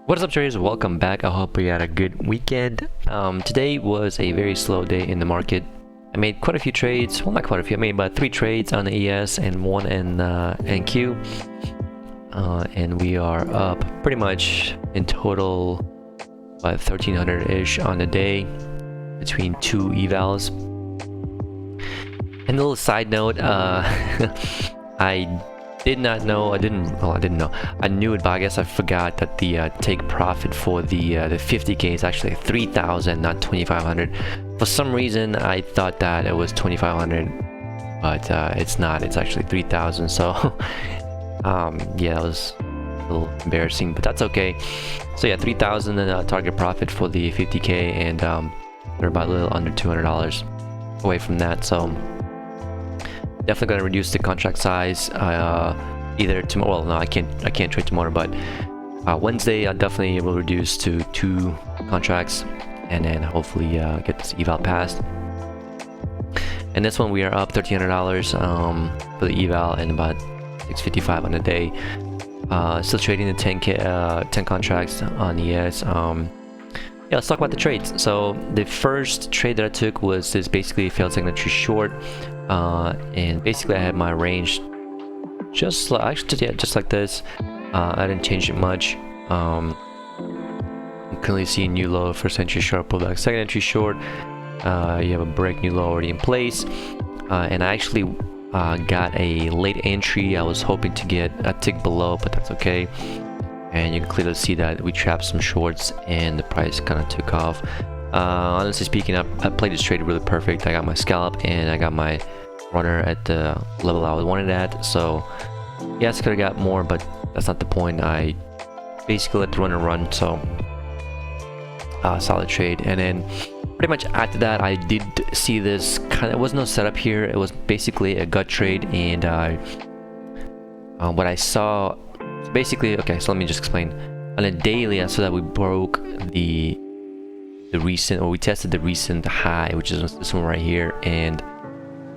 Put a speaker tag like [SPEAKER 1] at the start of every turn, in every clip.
[SPEAKER 1] What is up, traders? Welcome back. I hope you had a good weekend. Today was a very slow day in the market. I made quite a few trades. Well, not quite a few. I made about 3 trades on the ES and 1 in NQ. And we are up pretty much in total about 1300-ish on the day between 2 evals. And a little side note, I did not know, I didn't know. I knew it, but I guess I forgot that the take profit for the 50k is actually 3,000, not 2,500. For some reason, I thought that it was 2,500, but it's not. It's actually 3,000. So, yeah, that was a little embarrassing, but that's okay. So yeah, 3,000 target profit for the 50k, and we're about a little under $200 away from that. So definitely gonna reduce the contract size either tomorrow. Well, no, I can't trade tomorrow, but Wednesday I definitely will reduce to 2 contracts, and then hopefully get this eval passed. And this one we are up $1,300 for the eval and about 655 on the day. Still trading the 10 contracts on ES. Yeah, let's talk about the trades. So the first trade that I took was this basically failed second entry short. And basically I had my range just like, just like this. I didn't change it much. You can clearly see a new low, first entry short, pullback, second entry short. You have a break, new low already in place. And I actually got a late entry. I was hoping to get a tick below, but that's okay. And you can clearly see that we trapped some shorts and the price kind of took off. Honestly speaking, I played this trade really perfect. I got my scalp and I got my runner at the level I wanted at. So yes, could have got more, but that's not the point. I basically let the runner run. So solid trade. And then pretty much after that, I did see this kind of, it was no setup here. It was basically a gut trade, and what I saw basically, okay, so let me just explain. On a daily, I saw that we broke the recent, or we tested the recent high, which is this one right here. And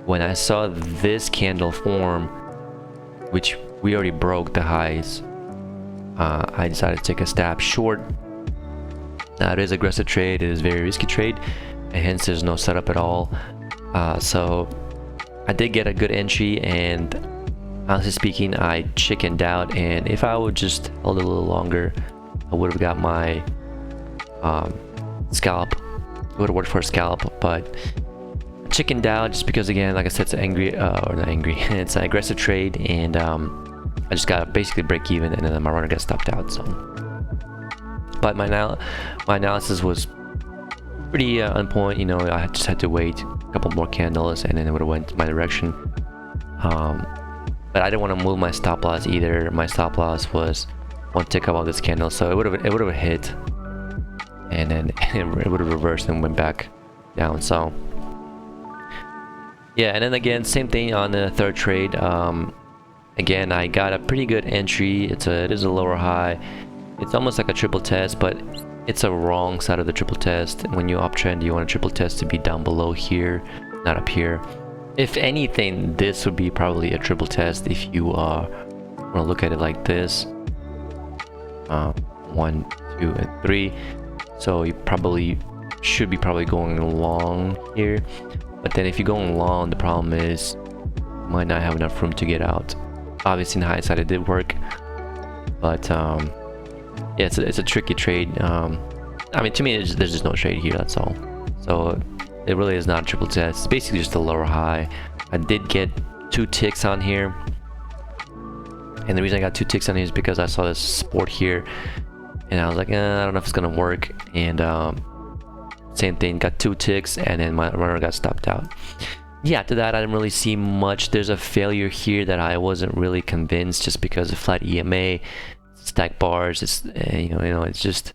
[SPEAKER 1] when I saw this candle form, which we already broke the highs, I decided to take a stab short. Now it is aggressive trade, it is very risky trade, and hence there's no setup at all. So I did get a good entry, and honestly speaking, I chickened out. And if I would just hold a little longer, I would have got my scalp. It would have worked for a scalp, but I chickened out just because, again, like I said, it's angry or not angry. It's an aggressive trade, and I just got basically break even, and then my runner got stopped out. So, but my analysis was pretty on point. You know, I just had to wait a couple more candles, and then it would have went my direction. But I didn't want to move my stop loss either. My stop loss was 1 tick above this candle, so it would have hit, and then it would have reversed and went back down. So yeah, and then again, same thing on the third trade. Again, I got a pretty good entry. It is a lower high. It's almost like a triple test, but it's a wrong side of the triple test. When you uptrend, you want a triple test to be down below here, not up here. If anything, this would be probably a triple test if you want to look at it like this. 1, 2, and 3. So you probably should be going long here. But then if you're going long, the problem is you might not have enough room to get out. Obviously, in hindsight, it did work, but yeah, it's a tricky trade. I mean, to me, there's just no trade here. That's all. So it really is not a triple test. It's basically just a lower high. I did get 2 ticks on here, and the reason I got 2 ticks on here is because I saw this support here, and I was like, I don't know if it's gonna work. And same thing, got 2 ticks, and then my runner got stopped out. Yeah, after that, I didn't really see much. There's a failure here that I wasn't really convinced, just because of flat EMA, stack bars. It's you know, it's just,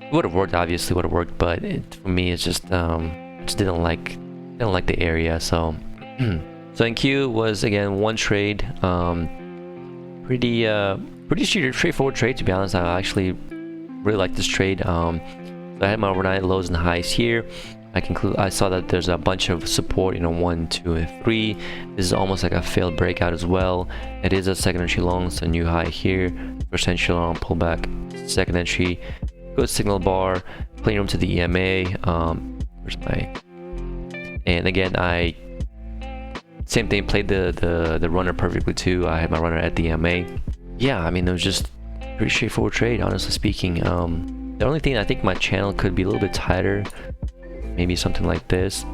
[SPEAKER 1] it would have worked. Obviously, would have worked, but for me, it's just didn't like the area. So so in Q was again 1 trade, pretty straightforward trade, to be honest. I actually really like this trade. So I had my overnight lows and highs here. I saw that there's a bunch of support, you know, 1, 2, and 3. This is almost like a failed breakout as well. It is a second entry long, so new high here, potential pullback. Second entry, good signal bar, playing room to the EMA. Where's my? And again, I same thing, played the runner perfectly too. I had my runner at the EMA. Yeah, I mean, it was just pretty straightforward trade, honestly speaking. The only thing, I think my channel could be a little bit tighter, maybe something like this.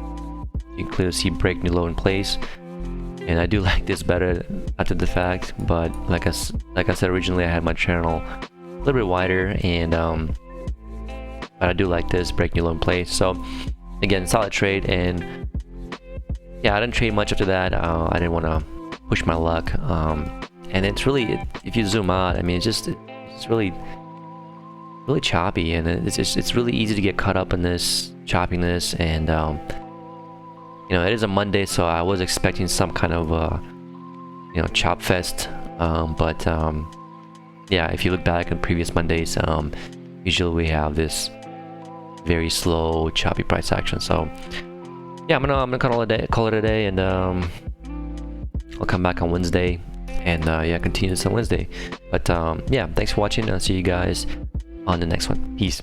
[SPEAKER 1] You can clearly see break new low in place, and I do like this better after the fact. But like I said originally, I had my channel a little bit wider, and but I do like this break new low in place. So again, solid trade. And yeah, I didn't trade much after that. I didn't want to push my luck. And it's really, if you zoom out, I mean, it's really choppy, and it's really easy to get caught up in this choppiness. And you know, it is a Monday, so I was expecting some kind of you know, chop fest. But yeah, if you look back on previous Mondays, usually we have this very slow, choppy price action. So yeah, I'm gonna call it a day, and I'll come back on Wednesday, and yeah, continue this on Wednesday. But yeah, thanks for watching. I'll see you guys on the next one. Peace.